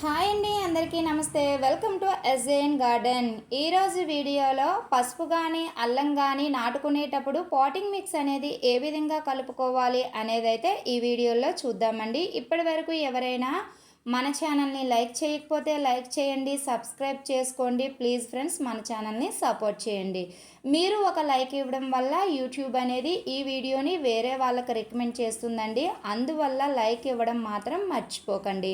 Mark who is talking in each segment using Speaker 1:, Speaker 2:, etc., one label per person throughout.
Speaker 1: Hi అండి, అందరికీ నమస్తే. Welcome to SAN garden. ఈరోజు వీడియోలో పసుపు కానీ అల్లం కానీ నాటుకునేటప్పుడు పాటింగ్ మిక్స్ అనేది ఏ విధంగా కలుపుకోవాలి అనేది అయితే ఈ వీడియోలో చూద్దామండి. ఇప్పటి వరకు ఎవరైనా మన ఛానల్ని లైక్ చేయకపోతే లైక్ చేయండి, సబ్స్క్రైబ్ చేసుకోండి. ప్లీజ్ ఫ్రెండ్స్, మన ఛానల్ని సపోర్ట్ చేయండి. మీరు ఒక లైక్ ఇవ్వడం వల్ల యూట్యూబ్ అనేది ఈ వీడియోని వేరే వాళ్ళకి రికమెండ్ చేస్తుందండి. అందువల్ల లైక్ ఇవ్వడం మాత్రం మర్చిపోకండి.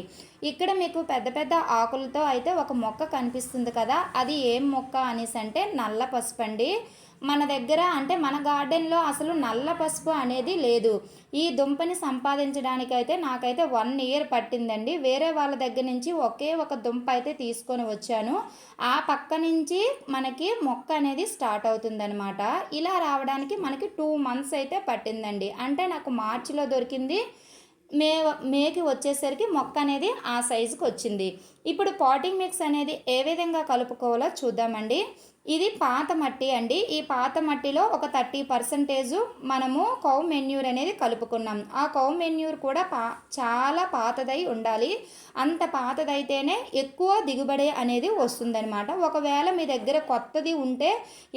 Speaker 1: ఇక్కడ మీకు పెద్ద పెద్ద ఆకులతో అయితే ఒక మొక్క కనిపిస్తుంది కదా, అది ఏం మొక్క అనేసి అంటే నల్ల పసుపు అండి. మన దగ్గర అంటే మన గార్డెన్లో అసలు నల్ల పసుపు అనేది లేదు. ఈ దుంపని సంపాదించడానికైతే నాకైతే 1 ఇయర్ పట్టిందండి. వేరే వాళ్ళ దగ్గర నుంచి ఒకే ఒక దుంప అయితే తీసుకొని వచ్చాను. ఆ పక్క నుంచి మనకి మొక్క అనేది స్టార్ట్ అవుతుందనమాట. ఇలా రావడానికి మనకి 2 మంత్స్ అయితే పట్టిందండి. అంటే నాకు మార్చిలో దొరికింది, మేకి వచ్చేసరికి మొక్క అనేది ఆ సైజుకి వచ్చింది. ఇప్పుడు పాటింగ్ మిక్స్ అనేది ఏ విధంగా కలుపుకోవాలో చూద్దామండి. ఇది పాత మట్టి అండి. ఈ పాత మట్టిలో ఒక 30% మనము కౌ మెన్యూర్ అనేది కలుపుకున్నాం. ఆ కౌ మెన్యూర్ కూడా చాలా పాతదై ఉండాలి. అంత పాతదైతేనే ఎక్కువ దిగుబడి అనేది వస్తుందన్నమాట. ఒకవేళ మీ దగ్గర కొత్తది ఉంటే,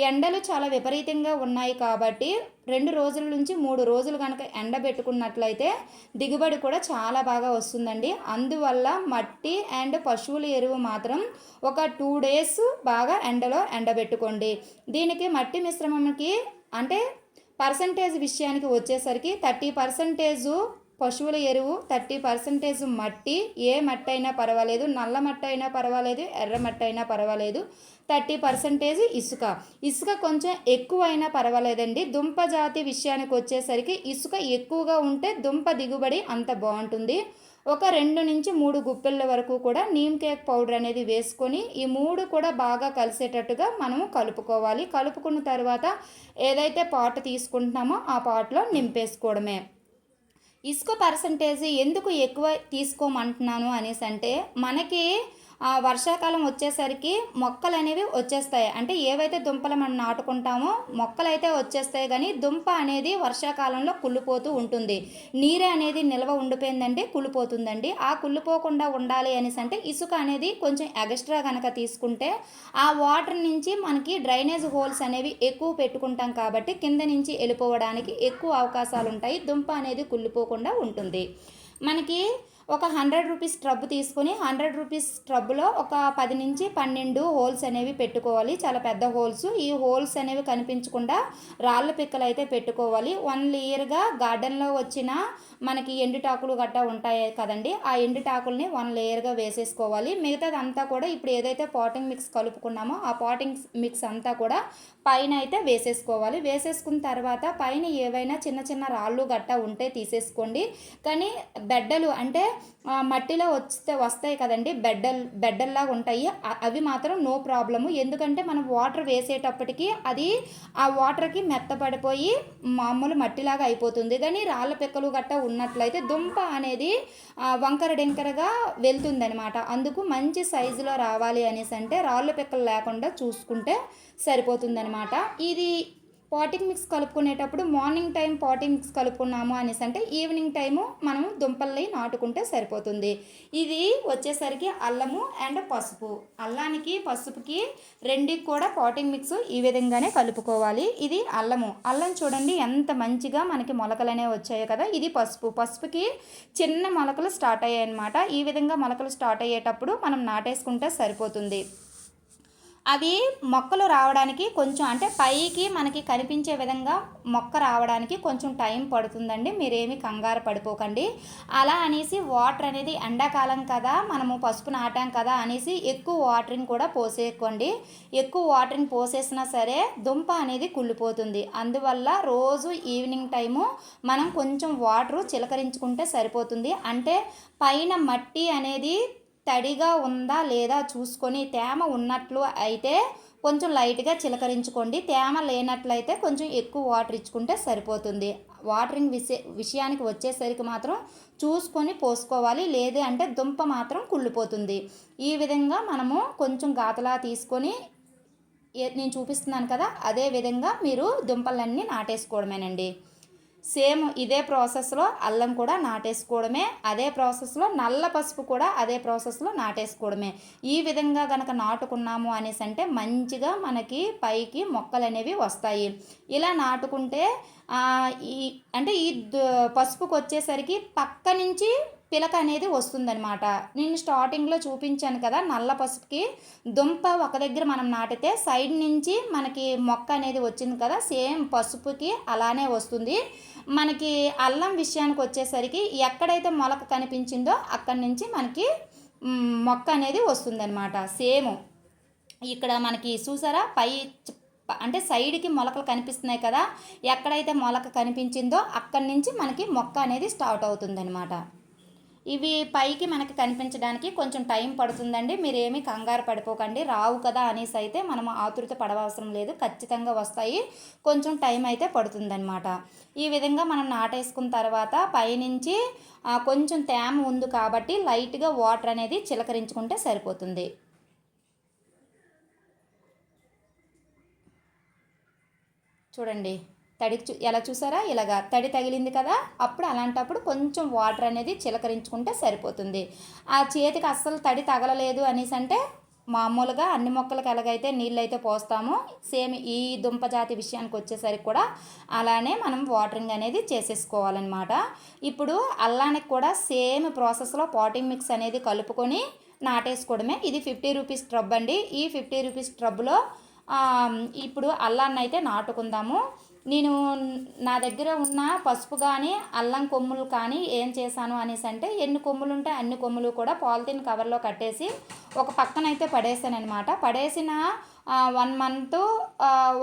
Speaker 1: ఎండలు చాలా విపరీతంగా ఉన్నాయి కాబట్టి 2 రోజుల నుంచి 3 రోజులు కనుక ఎండబెట్టుకున్నట్లయితే దిగుబడి కూడా చాలా బాగా వస్తుందండి. అందువల్ల మట్టి అండ్ పశువుల ఎరువు మాత్రం ఒక 2 డేస్ బాగా ఎండలో ఎండబెట్టుకోండి. దీనికి మట్టి మిశ్రమంకి అంటే పర్సంటేజ్ విషయానికి వచ్చేసరికి 30% పశువుల ఎరువు, 30% మట్టి. ఏ మట్టి అయినా పర్వాలేదు, నల్ల మట్టి అయినా పర్వాలేదు, ఎర్ర మట్టి అయినా పర్వాలేదు. 30% ఇసుక కొంచెం ఎక్కువైనా పర్వాలేదండి. దుంప జాతి విషయానికి వచ్చేసరికి ఇసుక ఎక్కువగా ఉంటే దుంప దిగుబడి అంత బాగుంటుంది. ఒక 2 నుంచి 3 గుప్పెళ్ళ వరకు కూడా నీమ్ కేక్ పౌడర్ అనేది వేసుకొని ఈ 3 కూడా బాగా కలిసేటట్టుగా మనము కలుపుకోవాలి. కలుపుకున్న తర్వాత ఏదైతే పాట్ తీసుకుంటున్నామో ఆ పాట్లో నింపేసుకోవడమే. ఇసుక పర్సంటేజ్ ఎందుకు ఎక్కువ తీసుకోమంటున్నాను అనేసి అంటే, మనకి వర్షాకాలం వచ్చేసరికి మొక్కలు అనేవి వచ్చేస్తాయి. అంటే ఏవైతే దుంపలు మనం నాటుకుంటామో మొక్కలు అయితే వచ్చేస్తాయి, కానీ దుంప అనేది వర్షాకాలంలో కుళ్ళిపోతూ ఉంటుంది. నీరే అనేది నిల్వ ఉండిపోయిందంటే కుళ్ళిపోతుందండి. ఆ కుళ్ళిపోకుండా ఉండాలి అనేసి అంటే ఇసుక అనేది కొంచెం ఎక్స్ట్రా కనుక తీసుకుంటే ఆ వాటర్ నుంచి మనకి డ్రైనేజ్ హోల్స్ అనేవి ఎక్కువ పెట్టుకుంటాం కాబట్టి కింద నుంచి వెళ్ళిపోవడానికి ఎక్కువ అవకాశాలు ఉంటాయి. దుంప అనేది కుళ్ళిపోకుండా ఉంటుంది. మనకి ఒక 100 రూపీస్ ట్రబ్ తీసుకొని 100 రూపీస్ ట్రబ్లో ఒక 10 నుంచి 12 హోల్స్ అనేవి పెట్టుకోవాలి. చాలా పెద్ద హోల్స్. ఈ హోల్స్ అనేవి కనిపించకుండా రాళ్ళ పిక్కలు అయితే పెట్టుకోవాలి. 1 లేయర్గా గార్డెన్లో వచ్చిన మనకి ఎండుటాకులు గట్టా ఉంటాయి కదండి, ఆ ఎండుటాకుల్ని 1 లేయర్గా వేసేసుకోవాలి. మిగతాదంతా కూడా ఇప్పుడు ఏదైతే పాటింగ్ మిక్స్ కలుపుకున్నామో ఆ పాటింగ్ మిక్స్ అంతా కూడా పైన అయితే వేసేసుకోవాలి. వేసేసుకున్న తర్వాత పైన ఏవైనా చిన్న చిన్న రాళ్ళు గట్టా ఉంటే తీసేసుకోండి. కానీ బెడ్డలు అంటే మట్టిలో వస్తాయి కదండి, బెడ్డల్లాగా ఉంటాయి, అవి మాత్రం నో ప్రాబ్లము. ఎందుకంటే మనం వాటర్ వేసేటప్పటికి అది ఆ వాటర్కి మెత్తపడిపోయి మామూలు మట్టిలాగా అయిపోతుంది. కానీ రాళ్ళ పిక్కలు గట్టా ఉన్నట్లయితే దుంప అనేది వంకర డెంకరగా వెళ్తుందనమాట. అందుకు మంచి సైజులో రావాలి అనేసి అంటే రాళ్ళ పిక్కలు లేకుండా చూసుకుంటే సరిపోతుందనమాట. ఇది పాటింగ్ మిక్స్ కలుపుకునేటప్పుడు మార్నింగ్ టైం పాటింగ్ మిక్స్ కలుపుకున్నాము అనేసి అంటే ఈవినింగ్ టైము మనం దుంపల్ని నాటుకుంటే సరిపోతుంది. ఇది వచ్చేసరికి అల్లము అండ్ పసుపు. అల్లానికి పసుపుకి రెండుకి కూడా పాటింగ్ మిక్స్ ఈ విధంగానే కలుపుకోవాలి. ఇది అల్లం చూడండి ఎంత మంచిగా మనకి మొలకలు అనేవి వచ్చాయి కదా. ఇది పసుపుకి చిన్న మొలకలు స్టార్ట్ అయ్యాయి అన్నమాట. ఈ విధంగా మొలకలు స్టార్ట్ అయ్యేటప్పుడు మనం నాటేసుకుంటే సరిపోతుంది. అవి మొక్కలు రావడానికి కొంచెం అంటే పైకి మనకి కనిపించే విధంగా మొక్క రావడానికి కొంచెం టైం పడుతుందండి. మీరేమి కంగారు పడిపోకండి. అలా అనేసి వాటర్ అనేది ఎండాకాలం కదా, మనము పసుపు నాటాం కదా అనేసి ఎక్కువ వాటరింగ్ కూడా పోసేయకండి. ఎక్కువ వాటరింగ్ పోసేసినా సరే దుంప అనేది కుళ్ళిపోతుంది. అందువల్ల రోజు ఈవినింగ్ టైము మనం కొంచెం వాటరు చిలకరించుకుంటే సరిపోతుంది. అంటే పైన మట్టి అనేది తడిగా ఉందా లేదా చూసుకొని తేమ ఉన్నట్లు అయితే కొంచెం లైట్గా చిలకరించుకోండి. తేమ లేనట్లయితే కొంచెం ఎక్కువ వాటర్ ఇచ్చుకుంటే సరిపోతుంది. వాటరింగ్ విషయానికి వచ్చేసరికి మాత్రం చూసుకొని పోసుకోవాలి, లేదు అంటే దుంప మాత్రం కుళ్ళిపోతుంది. ఈ విధంగా మనము కొంచెం గాతలా తీసుకొని నేను చూపిస్తున్నాను కదా, అదే విధంగా మీరు దుంపలన్నీ నాటేసుకోవడమేనండి. సేమ్ ఇదే ప్రాసెస్లో అల్లం కూడా నాటేసుకోవడమే, అదే ప్రాసెస్లో నల్ల పసుపు కూడా అదే ప్రాసెస్లో నాటేసుకోవడమే. ఈ విధంగా కనుక నాటుకున్నాము అనేసి అంటే మంచిగా మనకి పైకి మొక్కలు అనేవి వస్తాయి. ఇలా నాటుకుంటే ఈ అంటే ఈ పసుపుకి వచ్చేసరికి పక్క నుంచి పిలక అనేది వస్తుందనమాట. నేను స్టార్టింగ్లో చూపించాను కదా, నల్ల పసుపుకి దుంప ఒక దగ్గర మనం నాటితే సైడ్ నుంచి మనకి మొక్క అనేది వచ్చింది కదా, సేమ్ పసుపుకి అలానే వస్తుంది. మనకి అల్లం విషయానికి వచ్చేసరికి ఎక్కడైతే మొలక కనిపించిందో అక్కడి నుంచి మనకి మొక్క అనేది వస్తుందన్నమాట. సేమ్ ఇక్కడ మనకి చూసారా, అంటే సైడ్కి మొలకలు కనిపిస్తున్నాయి కదా, ఎక్కడైతే మొలక కనిపించిందో అక్కడి నుంచి మనకి మొక్క అనేది స్టార్ట్ అవుతుందన్నమాట. ఇవి పైకి మనకి కనిపించడానికి కొంచెం టైం పడుతుందండి. మీరేమీ కంగారు పడిపోకండి. రావు కదా అనేసి అయితే మనము ఆతురత పడవసరం లేదు, ఖచ్చితంగా వస్తాయి. కొంచెం టైం అయితే పడుతుందన్నమాట. ఈ విధంగా మనం నాటేసుకున్న తర్వాత పైనుంచి కొంచెం తేమ ఉంది కాబట్టి లైట్గా వాటర్ అనేది చిలకరించుకుంటే సరిపోతుంది. చూడండి, తడికి ఎలా చూసారా, ఇలాగా తడి తగిలింది కదా, అప్పుడు అలాంటప్పుడు కొంచెం వాటర్ అనేది చిలకరించుకుంటే సరిపోతుంది. ఆ చేతికి అస్సలు తడి తగలలేదు అనేసి అంటే మామూలుగా అన్ని మొక్కలకు ఎలాగైతే నీళ్ళు అయితే పోస్తామో సేమ్ ఈ దుంప జాతి విషయానికి వచ్చేసరికి కూడా అలానే మనం వాటరింగ్ అనేది చేసేసుకోవాలన్నమాట. ఇప్పుడు అల్లానికి కూడా సేమ్ ప్రాసెస్లో పాటింగ్ మిక్స్ అనేది కలుపుకొని నాటేసుకోవడమే. ఇది 50 రూపీస్ ట్రబ్ అండి. ఈ 50 రూపీస్ ట్రబ్లో ఇప్పుడు అల్లాన్ని అయితే నాటుకుందాము. నేను నా దగ్గర ఉన్న పసుపు కానీ అల్లం కొమ్ములు కానీ ఏం చేశాను అనేసి అంటే ఎన్ని కొమ్ములు ఉంటే అన్ని కొమ్ములు కూడా పాలిథిన్ కవర్లో కట్టేసి ఒక పక్కన అయితే పడేసాను అనమాట. పడేసిన 1 మంత్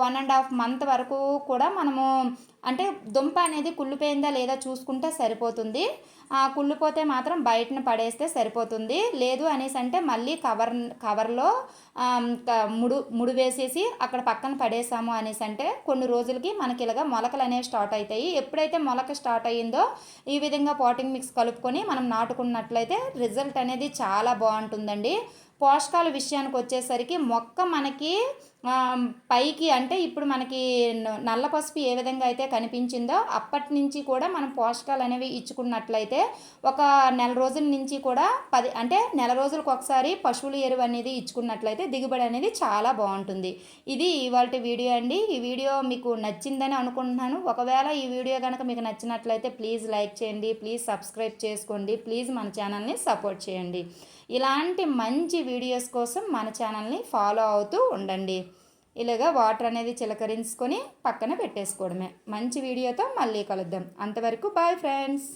Speaker 1: 1.5 మంత్ వరకు కూడా మనము అంటే దుంప అనేది కుళ్ళిపోయిందా లేదా చూసుకుంటే సరిపోతుంది. కుళ్ళిపోతే మాత్రం బయటను పడేస్తే సరిపోతుంది. లేదు అనేసి అంటే మళ్ళీ కవర్లో ముడు వేసేసి అక్కడ పక్కన పడేసాము అనేసి అంటే కొన్ని రోజులకి మనకి ఇలాగా మొలకలు అనేవి స్టార్ట్ అవుతాయి. ఎప్పుడైతే మొలక స్టార్ట్ అయ్యిందో ఈ విధంగా పాటింగ్ మిక్స్ కలుపుకొని మనం నాటుకున్నట్లయితే రిజల్ట్ అనేది చాలా బాగుంటుందండి. పోషకాల విషయానికి వచ్చేసరికి మొక్క మనకి పైకి అంటే ఇప్పుడు మనకి నల్ల పసుపు ఏ విధంగా అయితే కనిపించిందో అప్పటి నుంచి కూడా మనం పోషకాలు అనేవి ఇచ్చుకున్నట్లయితే ఒక నెల రోజుల నుంచి కూడా అంటే నెల రోజులకు ఒకసారి పశువుల ఎరువు అనేది ఇచ్చుకున్నట్లయితే దిగుబడి అనేది చాలా బాగుంటుంది. ఇది ఇవాల్టి వీడియో అండి. ఈ వీడియో మీకు నచ్చిందని అనుకుంటున్నాను. ఒకవేళ ఈ వీడియో కనుక మీకు నచ్చినట్లయితే ప్లీజ్ లైక్ చేయండి, ప్లీజ్ సబ్స్క్రైబ్ చేసుకోండి, ప్లీజ్ మన ఛానల్ని సపోర్ట్ చేయండి. ఇలాంటి మంచి వీడియోస్ కోసం మన ఛానల్ని ఫాలో అవుతూ ఉండండి. ఇలాగా వాటర్ అనేది చిలకరించుకొని పక్కన పెట్టేసుకోవడమే. మంచి వీడియోతో మళ్ళీ కలుద్దాం. అంతవరకు బాయ్ ఫ్రెండ్స్.